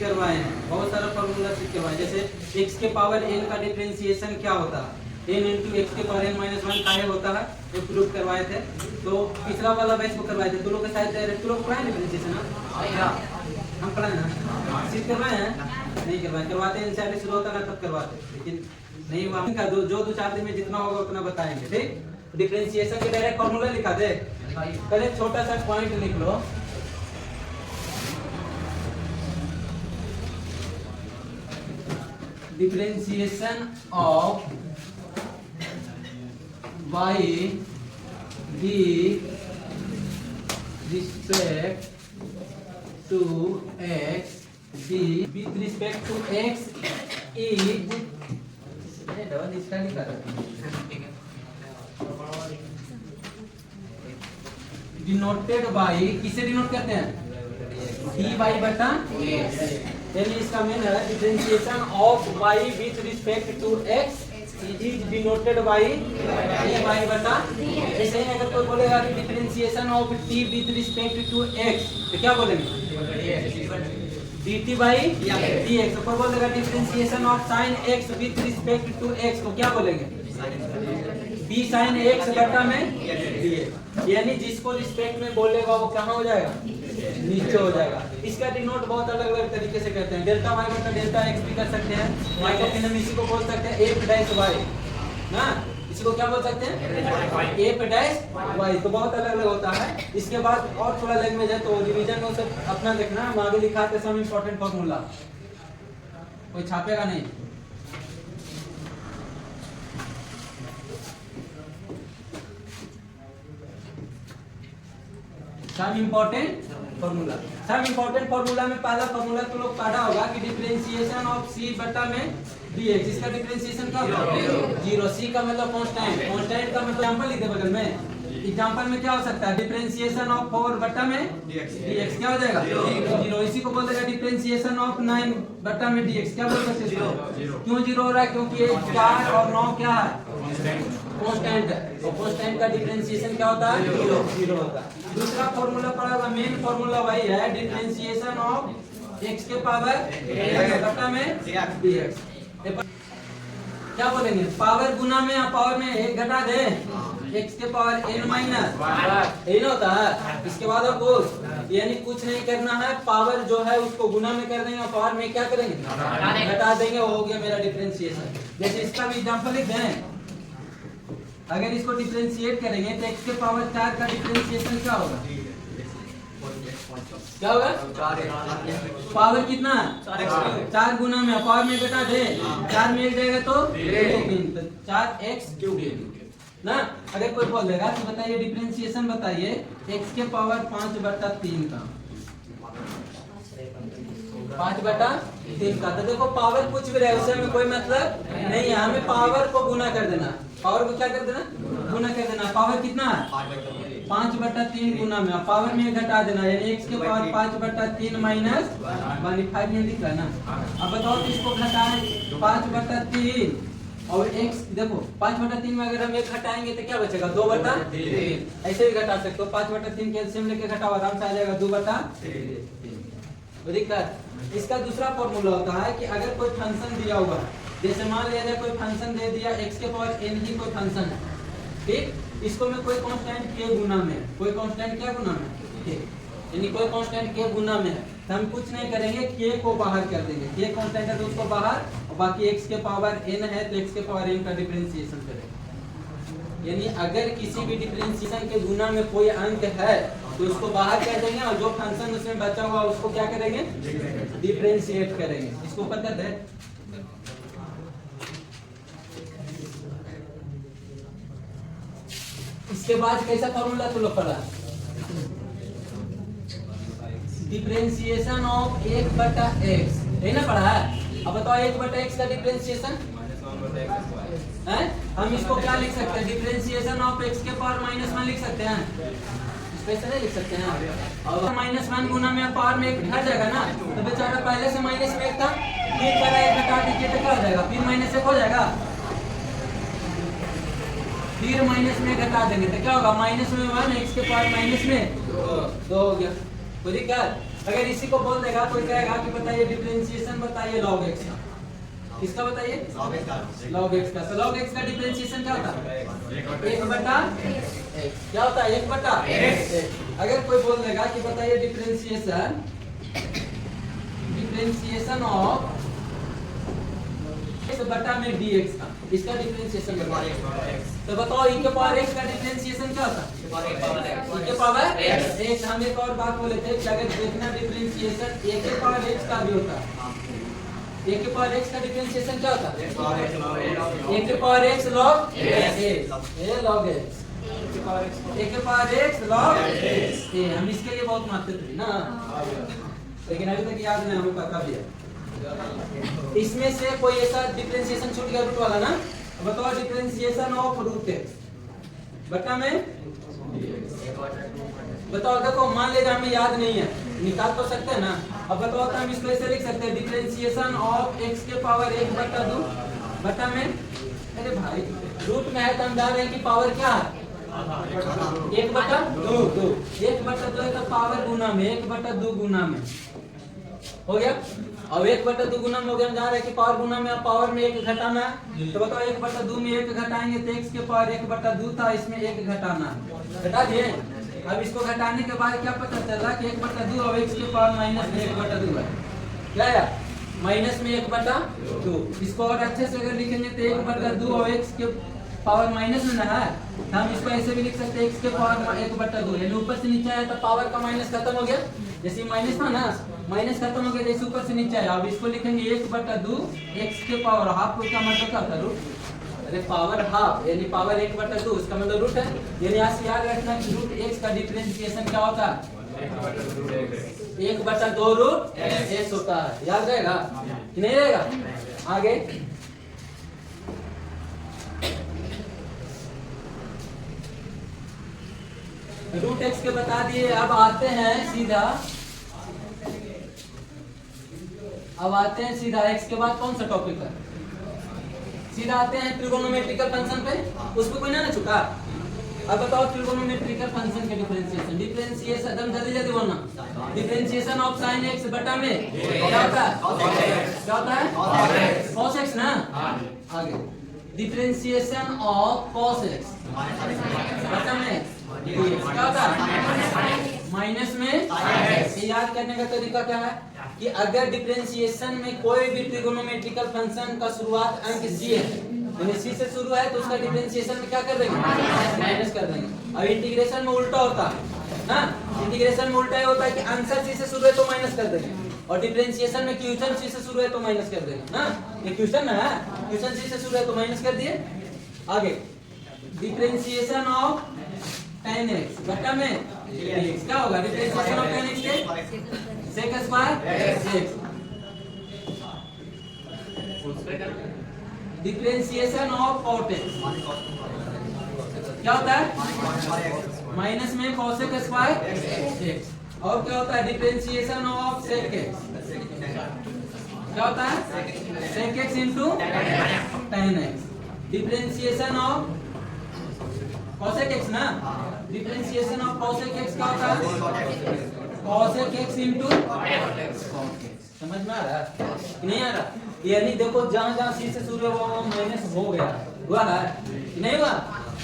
करवाए हैं, बहुत सारा फॉर्मूला सीख करवाए। जैसे x के पावर n का डिफरेंशिएशन क्या होता है, n इंटू एक्स के पावर n माइनस वन का होता है, ये प्रूफ करवाए थे। तो तीसरा वाला बैच को करवाए थे, तो लोग शायद डायरेक्ट लोग पढ़ाए डिफरेंशिएशन, हम पढ़ाए ना, सीख करवाए हैं, नहीं करवाए, करवाते हैं एनसीईआरटी शुरू होता है तब करवाते, लेकिन नहीं हुआ का जो 2-4 दिन में जितना होगा उतना बताएंगे। ठीक, डिफरेंशिएशन के डायरेक्ट फॉर्मूला लिखा दे, पहले छोटा सा पॉइंट लिख लो। Differentiation of y with respect to x with respect to x is double इसका नहीं कर डिनोटेड बाई, किसे डिनोट करते हैं, डी बाई बटा यानी इसका मेन है differentiation of y with respect to x is denoted by d by बटा। ऐसे ही अगर कोई बोलेगा कि differentiation of t with respect to x तो क्या बोलेंगे, dt बाई dx। तो कोई बोलेगा differentiation of sin x with respect to x तो क्या बोलेंगे, b sin x बटा में dx। यानी जिसको रिस्पेक्ट में बोलेगा वो कहाँ हो जाएगा, नीचे हो जाएगा। इसका डिनोट बहुत अलग अलग तरीके से करते हैं, डेल्टा वाई बटा डेल्टा एक्स भी कर सकते हैं, माइक्रोफिनम इसी को बोल सकते हैं एफ डैश वाई ना, इसी को क्या बोल सकते हैं, एफ डैश वाई। तो बहुत अलग अलग होता है। इसके बाद और थोड़ा लैंग्वेज है तो रिवीजन में सब अपना देखना, हम आगे लिखाते सब इंपॉर्टेंट फॉर्मूला, कोई छापेगा नहीं। सब इम्पोर्टेंट फॉर्मूला, सब इम्पोर्टेंट फॉर्मूला में पहला फॉर्मूला तो लोग पढ़ा होगा कि डिफरेंशिएशन ऑफ c बटा में dx। इसका डिफरेंशिएशन क्या होगा, जीरो। c का मतलब कांस्टेंट, कांस्टेंट का मतलब एग्जांपल लिख दे बगल में, एग्जांपल में क्या हो सकता है, डिफरेंशिएशन ऑफ 4 बटा में dx क्या हो जाएगा, जीरो। इसी को बोलेगा डिफरेंशिएशन ऑफ 9 बटा में dx, क्या बोल सकते हैं, क्यों जीरो हो रहा है, क्योंकि 4 और 9 क्या है, कांस्टेंट है, और कांस्टेंट का डिफरेंशिएशन क्या होता है, जीरो होता है। दूसरा फॉर्मूला पढ़ा होगा, मेन फॉर्मूला वही है, डिफरेंशिएशन ऑफ x के पावर बटा में dx। क्या बोलेंगे, पावर गुना में या पावर में एक घटा दे, x के पावर n माइनस n होता है। इसके बाद अब यानी कुछ नहीं करना है, पावर जो है उसको गुना में कर देंगे और पावर में क्या करेंगे, घटा देंगे, वो हो गया मेरा डिफरेंशिएशन। जैसे इसका भी एग्जांपल लिख दें, अगर इसको डिफरेंशिएट करेंगे तो x के पावर 4 का डिफरेंशिएशन क्या होगा, क्या होगा, पावर कितना, 4 गुना में पावर में घटा दे, 4 में एक जाएगा तो 4x क्यूब ना। अगर कोई बोल देगा तो बताइए डिफरेंशिएशन बताइए x के पावर 5 बटा 3 का, 5 बटा 3 का। तो देखो पावर कुछ भी रहे उससे हमें कोई मतलब नहीं है, हमें पावर को गुना कर देना, पावर को क्या कर देना, गुना कर देना। पावर कितना है, 5 बटा 3 गुना में पावर में घटा देना, यानी x के पावर 5 बटा 3 माइनस 5 में दिख रहा है ना। अब बताओ तो इसको घटाएं 5 बटा 3 और x देखो 5 बटा 3 में अगर हम एक घटाएंगे तो क्या बचेगा, 2 बटा 3। ऐसे भी घटा सकते हो, 5 बटा 3 कैल्शियम लेके घटाओ आराम से आ जाएगा 2 बटा 3। दिक्कत। इसका दूसरा फॉर्मूला होता है कि अगर कोई फंक्शन दिया हुआ है, जैसे मान लिया जाए कोई फंक्शन दे दिया x के पावर n ही कोई फंक्शन है, ठीक, इसको मैं कोई कांस्टेंट k गुना में, कोई कांस्टेंट क्या गुना में, ठीक, यानी कोई कांस्टेंट k गुना में है, तो हम कुछ नहीं करेंगे, k को बाहर कर देंगे, k कांस्टेंट है तो उसको बाहर, और बाकी x के पावर n है तो x के पावर n का डिफरेंशिएशन करेंगे। यानी अगर किसी भी डिफरेंशिएशन के गुना में कोई अंक है तो उसको बाहर कर देंगे, और जो फंक्शन उसमें बचा हुआ उसको क्या करेंगे, डिफरेंशिएट करेंगे। इसको पता है। इसके बाद कैसा फॉर्मूला तुम लोग पढ़ा, डिफरेंशिएशन ऑफ 1 बटा x, यही ना पढ़ा है। अब बताओ 1 बटा x का डिफरेंशिएशन है, हम इसको क्या लिख सकते हैं, डिफरेंशिएशन ऑफ x के पावर -1 लिख सकते हैं, इसको नहीं लिख सकते हैं। और -1 गुना में पावर में 1 घट जाएगा ना, तो बेचारा पहले से माइनस में 1 था, फिर पहले 1 घटा दीजिए तो क्या हो जाएगा, फिर -1 हो जाएगा, फिर माइनस में घटा देंगे तो क्या होगा, -1 x के पावर माइनस में 2 हो गया। कोई दिक्कत, अगर इसी को बोल देगा कोई कहेगा कि बताइए डिफरेंशिएशन बताइए log x का, किसका बताइए log x का। तो log x का डिफरेंशिएशन क्या होता है 1 बटा x, क्या होता है 1 बटा x। अगर कोई बोल देगा कि बताइए डिफरेंशिएशन ऑफ x बटा में dx का, इसका डिफरेंशिएशन बताइए। तो बताओ e के पावर x का डिफरेंशिएशन क्या होता है e के पावर x। हम एक और बात बोले थे कि अगर देखना डिफरेंशिएशन a के पावर x का भी होता है, a के पावर x का डिफरेंशिएशन क्या होता है a के power x log a log x, a के पावर x log a। हम इसके लिए बहुत मानते थे ना, लेकिन अभी तक याद नहीं, हमें पता भी है। इसमें से कोई ऐसा डिफरेंशिएशन छूट गया रूट वाला ना, बताओ डिफरेंशिएशन ऑफ रूट x बटा में, बताओ देखो मान लीजिए हमें याद नहीं है, निकाल तो सकते हैं ना। अब बताओ तो हम इसको ऐसे लिख सकते हैं डिफरेंशिएशन ऑफ x के पावर 1 बटा 2 बटा में, अरे भाई रूट में है तो हम जा रहे हैं कि पावर क्या है 1 बटा 2, 1 बटा 2 का पावर गुना में 1 बटा 2 गुना में हो गया। अब 1 बटा 2 गुना में हो गया, हम जा रहे हैं कि पावर गुना में, अब पावर में 1 घटाना है। तो बताओ 1 बटा 2 में 1 घटाएंगे तो x के पावर 1 बटा 2 था, इसमें 1 घटाना है, घटा दिए। अब इसको घटाने के बाद क्या पता चला कि 1 बटा 2 और x के पावर माइनस में 1 बटा 2 है, क्या है माइनस में 1 बटा 2। इसको और अच्छे से अगर लिखेंगे तो 1 बटा 2 और x के पावर माइनस में ना है, तो हम इसको ऐसे भी लिख सकते हैं x के पावर 1 बटा 2, यानी ऊपर से नीचे आया तो पावर का माइनस खत्म हो गया, जैसे माइनस था ना माइनस खत्म हो गया, जैसे ऊपर से नीचे आया। अब इसको लिखेंगे 1 बटा 2 x के पावर हाफ, उसका मतलब क्या होता है रूट, अरे पावर हाफ यानी पावर 1 बटा 2, इसका मतलब रूट है। यानी यहाँ से याद रखना कि रूट x का डिफरेंशिएशन क्या होता है 1 बटा 2 रूट x होता है, याद रहेगा कि नहीं रहेगा। आगे रूट x के बता दिए। अब आते हैं सीधा x के बाद कौन सा टॉपिक है, सीधा आते हैं ट्रिगोनोमेट्रिकल फंक्शन पे, उस पे कोई ना छुटा। अब बताओ ट्रिगोनोमेट्रिकल फंक्शन के डिफरेंशिएशन एकदम जल्दी बोलना, डिफरेंशिएशन ऑफ sin x बटा में क्या होता है cos x ना। आगे डिफरेंशिएशन ऑफ cos x बटा में क्या होता है माइनस में। याद करने का तरीका क्या है कि अगर डिफरेंशिएशन में कोई भी ट्रिगोनोमेट्रिकल फंक्शन का शुरुआत अंक c है, यानी c से शुरू है, तो उसका डिफरेंशिएशन में क्या कर देंगे माइनस कर देंगे। अब इंटीग्रेशन में उल्टा होता है ना, इंटीग्रेशन में उल्टा होता है कि आंसर c से शुरू है तो माइनस कर देंगे, और डिफरेंशिएशन में क्वेश्चन c से शुरू है तो माइनस कर देंगे ना, ये क्वेश्चन है, क्वेश्चन c से शुरू है तो माइनस कर दिए। आगे डिफरेंशिएशन ऑफ tan x बटा में dx क्या होगा, डिफरेंशिएशन ऑफ tan x के sec square x, differentiation of cot x क्या होता है माइनस में cosec स्क्वायर x, और क्या होता है डिफरेंशिएशन ऑफ sec x क्या होता है sec x into tan x, differentiation of cosec x ना, डिफरेंशिएशन ऑफ cosec x क्या होता है cosec x इनटू समझ में आ रहा है नहीं आ रहा। यानी देखो जहां जहां c से शुरू है वो माइनस हो गया, हुआ है नहीं हुआ।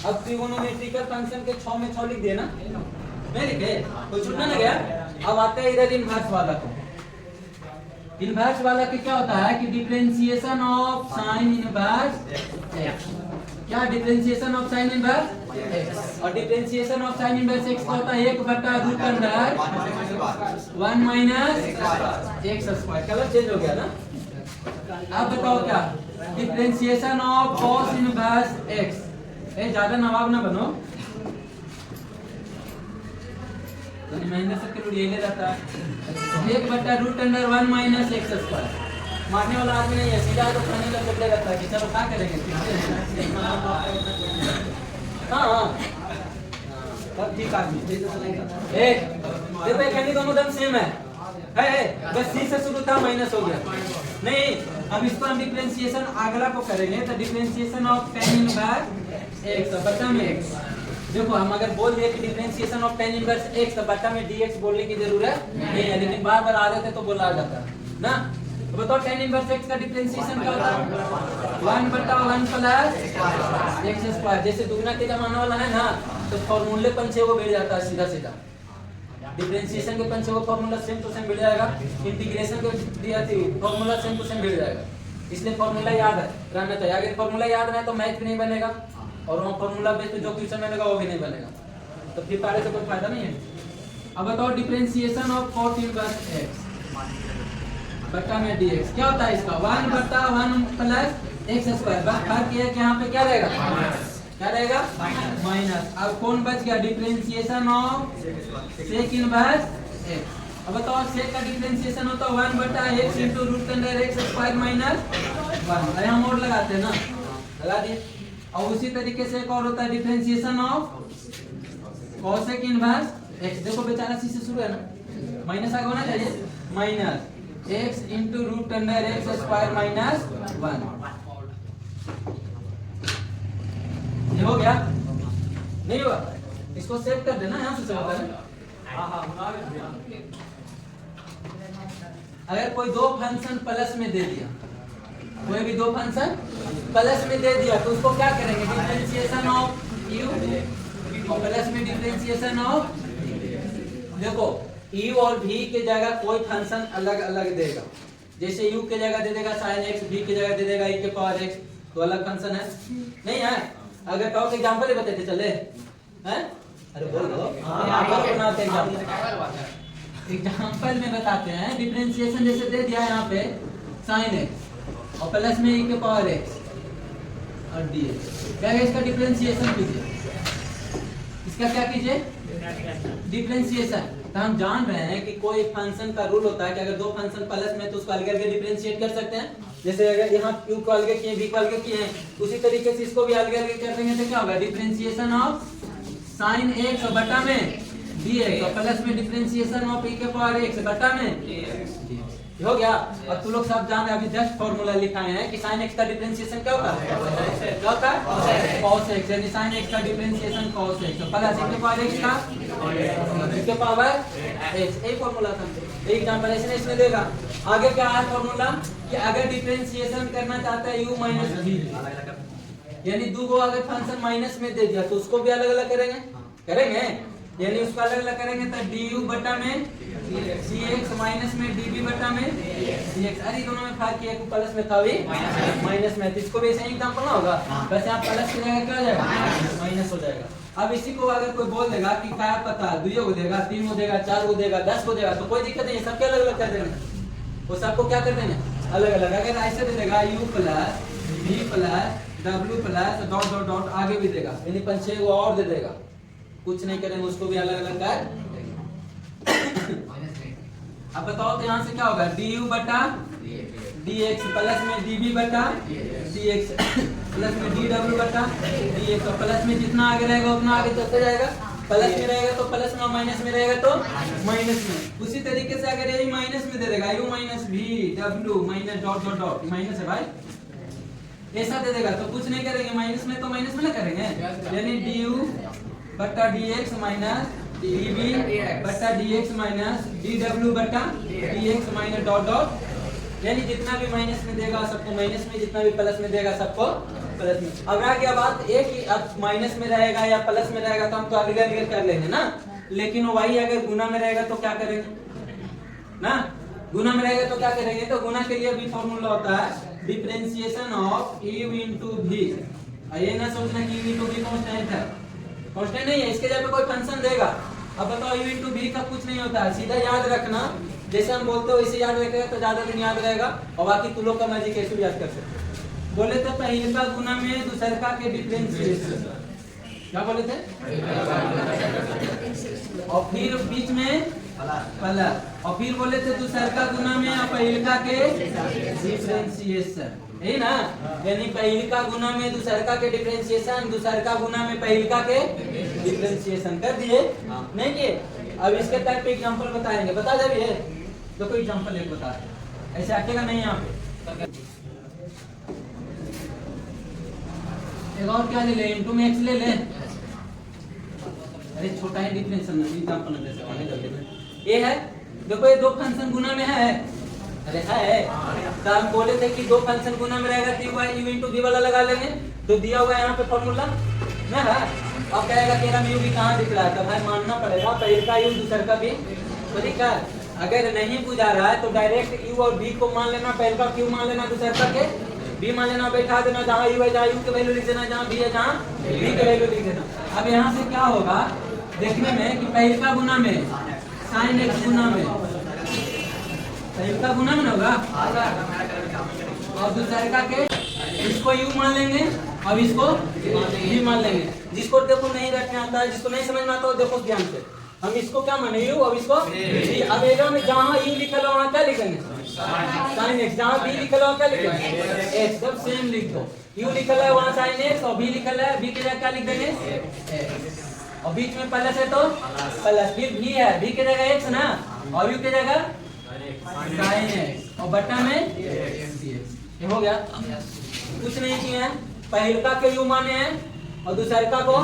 अब ट्रिगोनोमेट्रिकल फंक्शन के 6 में 6 लिख दिए ना, नहीं लिखे, कोई छूटना नहीं गया। अब आते हैं इधर इनवर्स वाला को, इनवर्स वाला के क्या होता है कि differentiation of sine inverse x, क्या differentiation of sine inverse x, और differentiation of sine inverse x होता है 1 बटा root under 1 minus x square, colour change हो गया ना। अब बताओ क्या differentiation of cos inverse x, ए ज्यादा नवाब ना बनो, तो महीने से किलो ये ले जाता है 1 बटा root under 1 minus x square. मारने वाला आदमी नहीं है, सीधा तो खाने का चले रहता है कि चलो क्या करेंगे हाँ तब ठीक आदमी देखो ये दोनों दम सेम है बस c से शुरू था माइनस हो गया नहीं। अब इसको हम डिफरेंशिएशन अगला को करेंगे, तो differentiation of tan inverse x बटा में x देखो हम अगर बोल दिए कि differentiation of tan inverse x तो बट्टा में dx बोलने की जरूरत नहीं है, लेकिन बार बार आ रहे थे तो बोला जाता है ना। तो बताओ tan इनवर्स x का डिफरेंशिएशन क्या होता है? 1/1 प्लस x स्क्वायर। जैसे दुगना के जमाना वाला है ना, तो फॉर्मूले पंचे वो बैठ जाता है सीधा सीधा। डिफरेंशिएशन के पंचे वो फॉर्मूला सेम टू सेम बैठ जाएगा, इंटीग्रेशन के दिया थी फॉर्मूला सेम टू सेम बैठ जाएगा। इसलिए फॉर्मूला याद रहना चाहिए। अगर फॉर्मूला याद नहीं तो मैथ भी नहीं बनेगा, और वो फॉर्मूला बेस पे जो क्वेश्चन बनेगा वो भी नहीं बनेगा, तो फिर पढ़ने से कोई फायदा नहीं है। अब बताओ differentiation of cot inverse x बट्टा में dx क्या होता है इसका? 1/1 प्लस x स्क्वायर। बस फर्क ये है कि यहाँ पे क्या रहेगा? क्या रहेगा? माइनस। अब कौन बच गया? Differentiation of sec inverse x। अब बताओ sec का डिफरेंशिएशन होता है 1/x into root under x square minus 1। अरे हम और लगाते हैं ना, लगा दिए। और उसी तरीके से एक और होता है differentiation of cosec inverse x। देखो बेचारा सी से शुरू है ना, माइनस आगे होना चाहिए, minus x into root under x square minus 1। ये हो गया? नहीं हुआ? इसको सेव कर देना, यहाँ से सेव होता है ना। अगर कोई दो फंक्शन प्लस में दे दिया, कोई भी दो फंक्शन प्लस में दे दिया, तो उसको क्या करेंगे? डिफरेंशिएशन ऑफ u और प्लस में डिफरेंशिएशन ऑफ। देखो u और v के जगह कोई फंक्शन अलग अलग देगा। जैसे u के जगह दे देगा sin x, v के जगह दे देगा e के पावर x, तो अलग फंक्शन है नहीं है? अगर कहो कि एग्जांपल ही बताते चले हैं? अरे बोल दो, बनाते एग्जांपल में बताते हैं। डिफरेंशिएशन जैसे दे दिया यहाँ पे sin x और प्लस में e के पावर x और dx, क्या है इसका डिफरेंशिएशन कीजिए। इसका क्या कीजिए? डिफरेंशिएशन। तो हम जान रहे हैं कि कोई फंक्शन का रूल होता है कि अगर दो फंक्शन प्लस में तो उसको अलग अलग डिफरेंशिएट कर सकते हैं। जैसे अगर यहाँ u को अलग किए, v को अलग किए हैं, उसी तरीके से इसको भी अलग अलग कर देंगे तो क्या होगा? डिफरेंशिएशन ऑफ sin x बटा में dx और प्लस में डिफरेंशिएशन ऑफ e के पावर x बटा में हो गया। और तुम लोग सब जान रहे हैं, अभी जस्ट फॉर्मूला लिखाए हैं कि sin x का डिफरेंशिएशन क्या होता है? क्या होता है? cos x। यानी sin x का डिफरेंशिएशन cos x तो प्लस e के पावर x का e के पावर x। एक फॉर्मूला था, एक एग्जांपल ऐसे इसमें देगा। आगे क्या है फॉर्मूला कि अगर डिफरेंशिएशन करना चाहता है u माइनस v, यानी दो को अगर फंक्शन माइनस में दे दिया तो उसको भी अलग अलग करेंगे, यानी उसको अलग अलग करेंगे तो du बटा में cx माइनस में dv बटा में dx। अरे दोनों में फर्क किया, प्लस में था भी माइनस में, तो इसको भी ऐसे ही एग्जांपल ना होगा, बस यहाँ प्लस की जगह क्या हो जाएगा? माइनस हो जाएगा। अब इसी को अगर कोई बोल देगा कि क्या पता 2 को देगा, 3 को देगा, 4 को देगा, 10 को देगा, तो कोई दिक्कत नहीं, सबके अलग अलग कर देंगे। वो सबको क्या कर देंगे? अलग अलग। अगर ऐसे दे देगा u plus v plus w plus dot dot dot आगे भी देगा, यानी 5-6 को और दे देगा, कुछ नहीं करेंगे, उसको भी अलग अलग कर। अब बताओ तो यहाँ से क्या होगा? du बटा dx प्लस में dv बटा dx प्लस में dw बटा dx और प्लस में जितना आगे रहेगा उतना आगे चलते जाएगा। प्लस में रहेगा तो प्लस में, माइनस में रहेगा तो माइनस में। उसी तरीके से अगर यही माइनस में दे देगा u minus v w minus dot dot dot, minus है भाई, ऐसा दे देगा तो कुछ नहीं करेंगे, माइनस में तो माइनस में ना करेंगे, यानी du बटा dx माइनस dv बटा dx माइनस dw बटा dx माइनस डॉट डॉट, यानी जितना भी माइनस में देगा सबको माइनस में, जितना भी प्लस में देगा सबको प्लस में। अब आ गया बात एक ही, अब माइनस में रहेगा या प्लस में रहेगा तो हम तो अलग अलग कर लेंगे ना, लेकिन वही अगर गुना में रहेगा तो क्या करेंगे ना? गुना में रहेगा तो क्या करेंगे? तो गुना के लिए भी फॉर्मूला होता है differentiation of u into v। ये ना सोचना कि u इंटू v कांस्टेंट है, कांस्टेंट नहीं है, इसके जगह पे कोई फंक्शन देगा। अब बताओ u इंटू v का कुछ नहीं होता है, सीधा याद रखना, जैसे हम बोलते हो वैसे याद रखेगा तो ज्यादा दिन याद रहेगा, और बाकी तुम लोग का मर्जी कैसे याद कर सकते हो। बोले थे पहले का गुना में दूसरा के डिफरेंशिएशन, क्या बोले थे? और फिर बीच में प्लस, और फिर बोले थे दूसरा का गुना में और पहले का के डिफरेंशिएशन, यही ना? यानी पहले का गुना में दूसरा का के डिफरेंशिएशन, दूसरा का गुना में पहले का के डिफरेंशिएशन कर दिए नहीं किए। अब इसके टाइप पे एग्जांपल बताएंगे, बता दे भी है तो कोई एग्जांपल एक बता दे, ऐसे आकेगा नहीं यहाँ पे। एक और क्या ले ले, इनटू में x ले ले, अरे छोटा है डिफरेंशियल ना एग्जांपल दे सकते हैं जल्दी में। ये है देखो ये दो फंक्शन गुना में है। अरे है तो हम बोले थे कि दो फंक्शन गुना में रहेगा तो y u into v वाला लगा लेंगे तो दिया हुआ है यहाँ पे फॉर्मूला ना है। अब कहेगा तेरा mu भी कहाँ दिख रहा है तो भाई मानना पड़ेगा पहले का u दूसरे का v। तो ठीक है अगर नहीं बुझा रहा है तो डायरेक्ट u और v को मान लेना, पहले का q मान लेना, दूसरे का के v मान लेना, बैठा देना, जहाँ u है जहाँ u की वैल्यू लिख देना, जहाँ v है जहाँ v की वैल्यू लिख देना। अब यहाँ से क्या होगा देखने में कि पहले का गुना में sin x गुना में पहले का गुना में होगा और दूसरे का के इसको u मान लेंगे अब इसको v मान लेंगे। जिसको देखो नहीं रखना आता है, जिसको नहीं समझ में आता है देखो ध्यान से, हम इसको क्या माने u अब इसको v। अब एरिया में जहाँ u लिखा है वहाँ क्या लिखेंगे sin x, जहाँ v लिखा है वहाँ क्या लिखेंगे x। सब सेम लिख दो, u लिखा है वहाँ sin x और v लिखा है v की जगह क्या लिख देंगे x और बीच में प्लस है तो प्लस, फिर v है v की जगह x ना और u की जगह sin x और बट्टा में dx। ये हो गया, कुछ नहीं किए हैं। पहले का के u माने हैं और दूसरे का को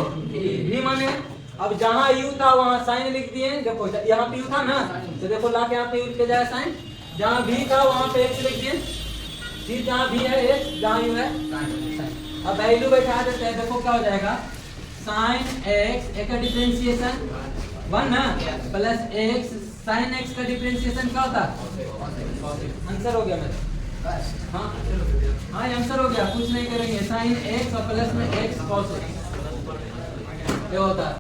v माने हैं। अब जहाँ u था वहाँ साइन लिख दिए, देखो यहाँ पे u था ना तो देखो ला के यहाँ पे u के जाए साइन, जहाँ v था वहाँ पे x लिख दिए, फिर जहाँ v है x जहाँ u है साइन। अब वैल्यू बैठा देते हैं, देखो क्या हो जाएगा साइन x एक का डिफरेंशिएशन 1 ना प्लस x साइन x का डिफरेंशिएशन क्या होता आंसर हो गया मेरा। हाँ हाँ आंसर हो गया, कुछ नहीं करेंगे साइन x और प्लस में x cos x ये होता है।